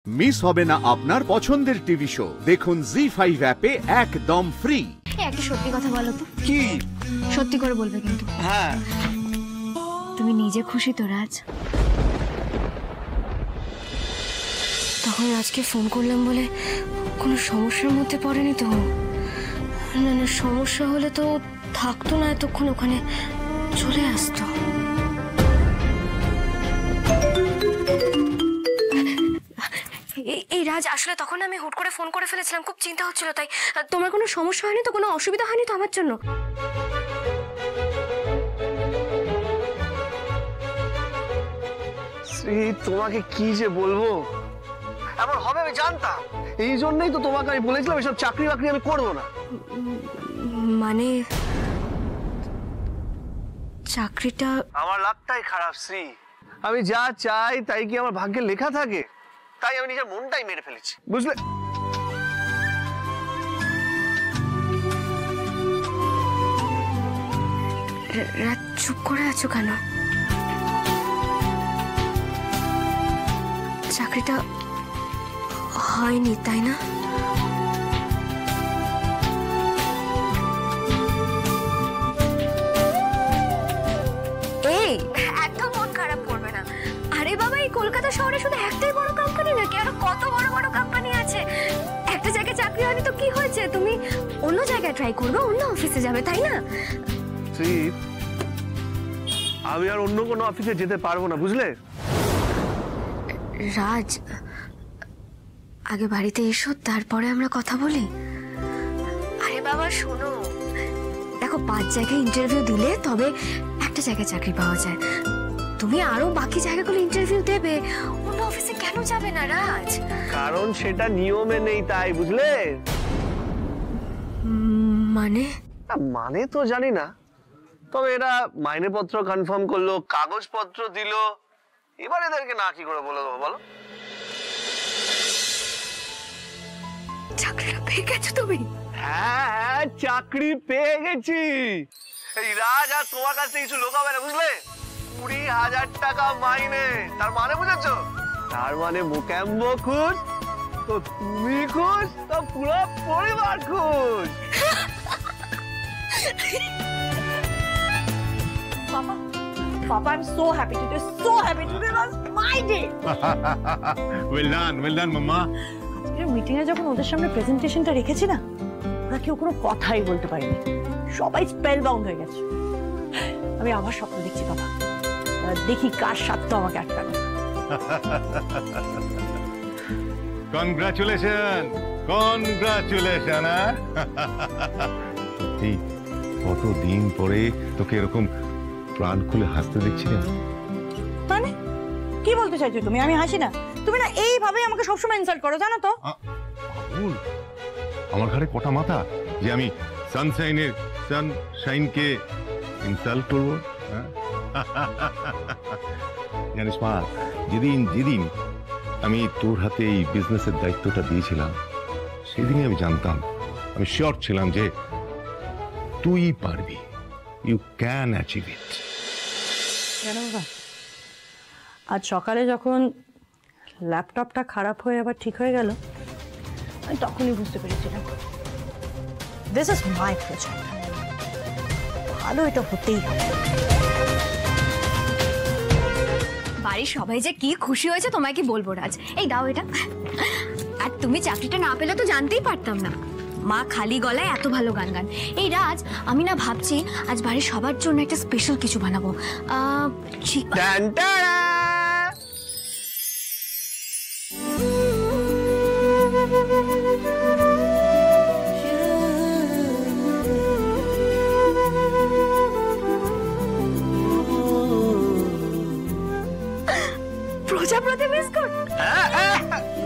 Miss হবে না আপনার পছন্দের টিভি শো। দেখুন জি5 অ্যাপে একদম ফ্রি। একটা সত্যি কথা বলো তো। কি? সত্যি করে বলবে কিন্তু। হ্যাঁ। তুমি নিজে খুশি তো রাজ? তখন রাজকে ফোন করলাম বলে কোনো সমস্যার মধ্যে পড়েনি তো? না না, সমস্যা হলে তো থাকতো না এতক্ষণ, ওখানে চলে আসতো। এই রাজ, আসলে তখন আমি হুট করে ফোন করে ফেলেছিলাম, খুব চিন্তা হচ্ছিল। তাই তোমার কোনো সমস্যা হয়নি তো? কোনো অসুবিধা হয়নি তো আমার জন্য? শ্রী, তোমাকে কি যে বলবো, এমন হবে আমি জানতাম। এই জন্যই তো তোমাকে আমি বলেছিলাম এসব চাকরি বাকরি আমি করবো না। মানে চাকরিটা? আমার লাকটাই খারাপ শ্রী। আমি যা চাই তাই কি আমার ভাগ্যে লেখা থাকে? তাই আমি নিজের মনটাই মেরে ফেলেছি, বুঝলে? রাত চুপ করে আছো কেন? চাকরিটা হয়নি তাই না? এই একদম মন খারাপ করবে না। আরে বাবা, এই কলকাতা শহরে শুধু একটাই বড় কোম্পানি নাকি? আরো কত বড় বড় কোম্পানি আছে। একটা জায়গায় চাকরি হয়নি তো কি হয়েছে? তুমি অন্য জায়গায় ট্রাই করবে, অন্য অফিসে যাবে, তাই না? শ্রী, আমি আর অন্য কোনো অফিসে যেতে পারবো না, বুঝলে? রাজ, আগে বাড়িতে এসো, তারপরে আমরা কথা বলি। আরে বাবা শোনো, দেখো 5 জায়গায় ইন্টারভিউ দিলে তবে একটা জায়গায় চাকরি পাওয়া যায়। তুমি আরো বাকি জায়গাগুলো ইন্টারভিউ দেবে, অন্য অফিসে কেন যাবে না রাজ? কারণ সেটা নিয়মে নেই তাই, বুঝলে? মানে? মানে তো জানি না, তবে এরা মাইনেপত্র কনফার্ম করলো, কাগজপত্র দিল, এবার এদেরকে না কি করে বলে দেবো বলো? চাকরিটা পেয়ে গেছো তুমি? হ্যাঁ হ্যাঁ, চাকরি পেয়ে গেছি। এই রাজ আর তোমার কাছে কিছু লোকাবে না, বুঝলে? 20,000 টাকা মাইনে। তার মানে বুঝেছো? তার মানে মোকাম্বো খুশ, তো তুমি খুশ, তো পুরো পরিবার খুশ। Papa, Papa, I'm so happy today. So happy today was my day. well done, মাম্মা। আজকের মিটিং এ যখন ওদের সামনে প্রেজেন্টেশনটা রেখেছি না, ওরা কেউ কোনো কথাই বলতে পারেনি। সবাই স্পেল বাউন্ড হয়ে গেছে। আমি আবার স্বপ্ন দেখছি বাবা, দেখি কার সাথে আমাকে আটকানো। কনগ্রাচুলেশন। সত্যি কতদিন পরে তোকে এরকম প্রাণ খুলে হাসতে দেখছি না। মানে কি বলতে চাইছো তুমি? আমি হাসি না? তুমি না এইভাবে আমাকে সবসময় ইনসাল্ট করো, জানো তো? আমার ঘরে কটা মাথা যে আমি সানশাইনকে ইনসাল্ট করবো? জানিস মা, যেদিন আমি তোর হাতে এই বিজনেসের দায়িত্বটা দিয়েছিলাম, সেদিনই আমি জানতাম, আমি শিওর ছিলাম যে তুই পারবি। You can achieve it. জানো বাবা, আজ সকালে যখন ল্যাপটপটা খারাপ হয়ে আবার ঠিক হয়ে গেল, আমি তখনই বুঝতে পেরেছিলাম দিস ইজ মাই প্রজেক্ট। ভালো এটা হতেই হবে। বাড়ির সবাই যে কি খুশি হয়েছে তোমায় কি বলবো রাজ। এই দাও এটা। আর তুমি চাকরিটা না পেলে তো জানতেই পারতাম না। মা খালি গলায় এত ভালো গান গান। এই রাজ, আমি না ভাবছি আজ বাড়ির সবার জন্য একটা স্পেশাল কিছু বানাবো। প্রজাপতি বিস্কুট?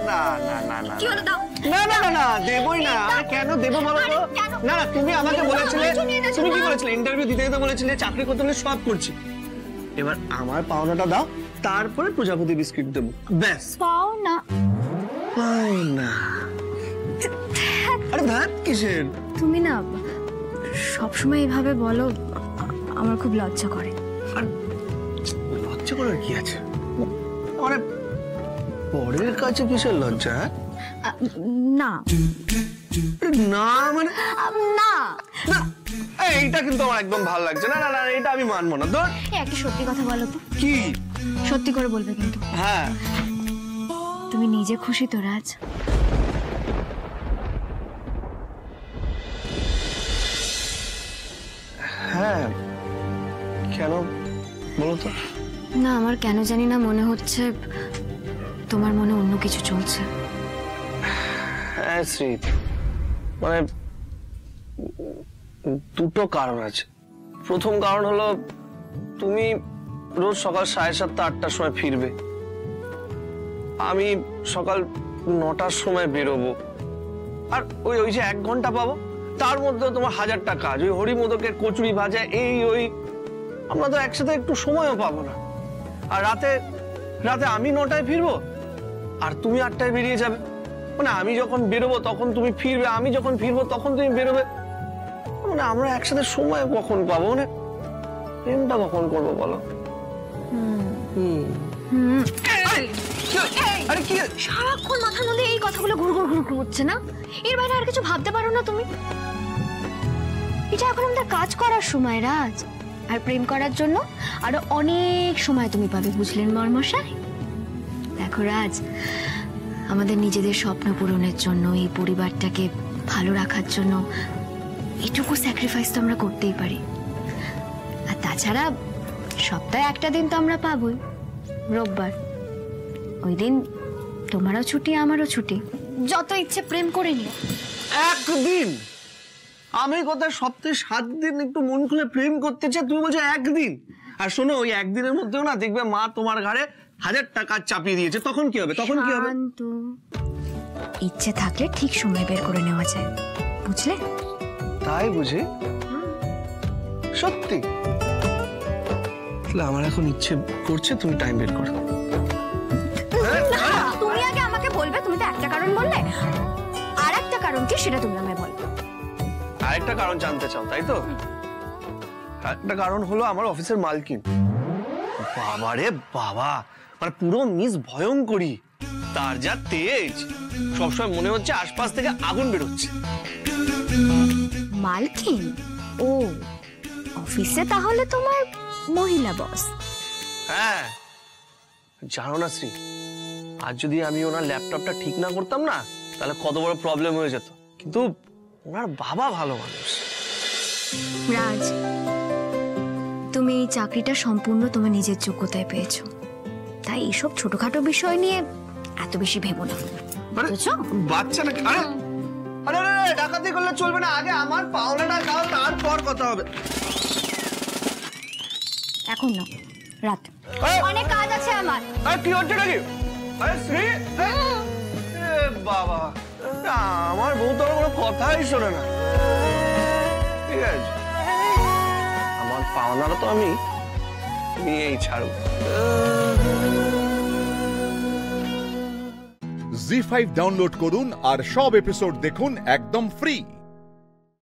না না না না, কি হলো, দাও। না না না না, দেবই না। কেন দেবো বলো তো? না না, তুমি আমাকে বলেছিলে, তুমি কি বলেছিলে? ইন্টারভিউ দিতে দিতে বলেছিলে চাকরি করতে হলে সব করছি। এবার আমার পাওনাটা দাও, তারপরে প্রজাপতি বিস্কিট দেবো, ব্যাস। পাওনা? পাওনা? আরে ভাত কিসের? তুমি না সবসময় এভাবে বলো, আমার খুব লজ্জা করে। আর লজ্জা করার কি আছে? মানে বরের কাছে কিসের লজ্জা? হ্যাঁ না না মানে না না, এইটা কিন্তু আমার একদম ভালো লাগছে না। না না এটা আমি মানবো না। ধর একটা সত্যি কথা বলো তো, কি? সত্যি করে বলবে কিন্তু। হ্যাঁ তুমি নিজে খুশি তো রাজ? হ্যাঁ, কেন বলো তো? না, আমার কেন জানি না মনে হচ্ছে তোমার মনে অন্য কিছু চলছে। হ্যাঁ শ্রী, মানে দুটো কারণ আছে। প্রথম কারণ হলো তুমি রোজ সকাল 7:30 8টার সময় ফিরবে, আমি সকাল 9টার সময় বেরোবো, আর ওই ওই যে 1 ঘন্টা পাবো, তার মধ্যে তোমার 1000টা কাজ, ওই হরিমোদকের কচুরি ভাজা এই ওই, আমরা তো একসাথে একটু সময়ও পাবো না। আর রাতে রাতে আমি 9টায় ফিরবো আর তুমি 8টায় বেরিয়ে যাবে, মানে আমি যখন বেরোবো তখন তুমি ফিরবে, আমি যখন ফিরবো তখন তুমি বেরোবে, মানে আমরা একসাথে সময় কখন পাবো, মানে প্রেমটা কখন করবো বলো? আরে কি সারাক্ষণ মাথার মধ্যে এই কথাগুলো ঘুরঘুর ঘুরঘুর হচ্ছে না? এর বাইরে আর কিছু ভাবতে পারো না তুমি? এটা এখন আমাদের কাজ করার সময় রাজ, আর প্রেম করার জন্য আরো অনেক সময় তুমি পাবে, বুঝলেন বর্মশাই? দেখো রাজ, আমাদের নিজেদের স্বপ্ন পূরণের জন্য, এই পরিবারটাকে ভালো রাখার জন্য এটুকু স্যাক্রিফাইস তো আমরা করতেই পারি। আর তাছাড়া সপ্তাহে একটা দিন তো আমরা পাবোই, রোববার। ওই দিন তোমারও ছুটি আমারও ছুটি, যত ইচ্ছে প্রেম করে নিও। একদিন? আমি কোথায় সপ্তাহে 7 দিন একটু মন খুলে প্রেম করতে চাই, তুমি বলছো একদিন? আর শোনো, ওই একদিনের মধ্যেও না দেখবে মা তোমার ঘাড়ে 1000 টাকা চাপিয়ে দিয়েছে, তখন কি হবে? তখন কি হবে? ইচ্ছে থাকলে ঠিক সময় বের করে নেওয়া যায়, বুঝলে? তাই বুঝি? সত্যি? তাহলে আমার এখন ইচ্ছে করছে তুমি টাইম বের করো। তুমি আগে আমাকে বলবে, তুমি তো একটা কারণ বললে, আর একটা কারণ কি সেটা তুমি আমায় বলবে। আরেকটা কারণ জানতে চাও, তাই তো? একটা কারণ হলো আমার অফিসের মালকিন। বাবারে বাবা, মানে পুরো মিস ভয়ঙ্করী, তার যা তেজ, সবসময় মনে হচ্ছে আশপাশ থেকে আগুন বেরোচ্ছে। মালকিন? ও, অফিসে তাহলে তোমার মহিলা বস? হ্যাঁ, জানো না শ্রী, আজ যদি আমি ওনার ল্যাপটপটা ঠিক না করতাম না, তাহলে কত বড় প্রবলেম হয়ে যেত। কিন্তু ওনার বাবা ভালো মানুষ। রাজ, তুমি এই চাকরিটা সম্পূর্ণ তোমার নিজের যোগ্যতায় পেয়েছো, তাই এইসব ছোটখাটো বিষয় নিয়ে এত বেশি ভেবো না, বুঝছো? বাচ্চা না? আরে আরে আরে, ডাকাতি করলে চলবে না, আগে আমার পাওনাটা দাও, তারপর কথা হবে। এখন না, রাত, অনেক কাজ আছে আমার। কি হচ্ছে নাকি? আরে শ্রী, বাবা, আমার বউ তো কোনো কথাই শোনে না। ঠিক আছে, আমার পাওনাটা তো আমি নিয়েই ছাড়ব। জি5 ডাউনলোড করুন আর সব এপিসোড দেখুন একদম ফ্রি।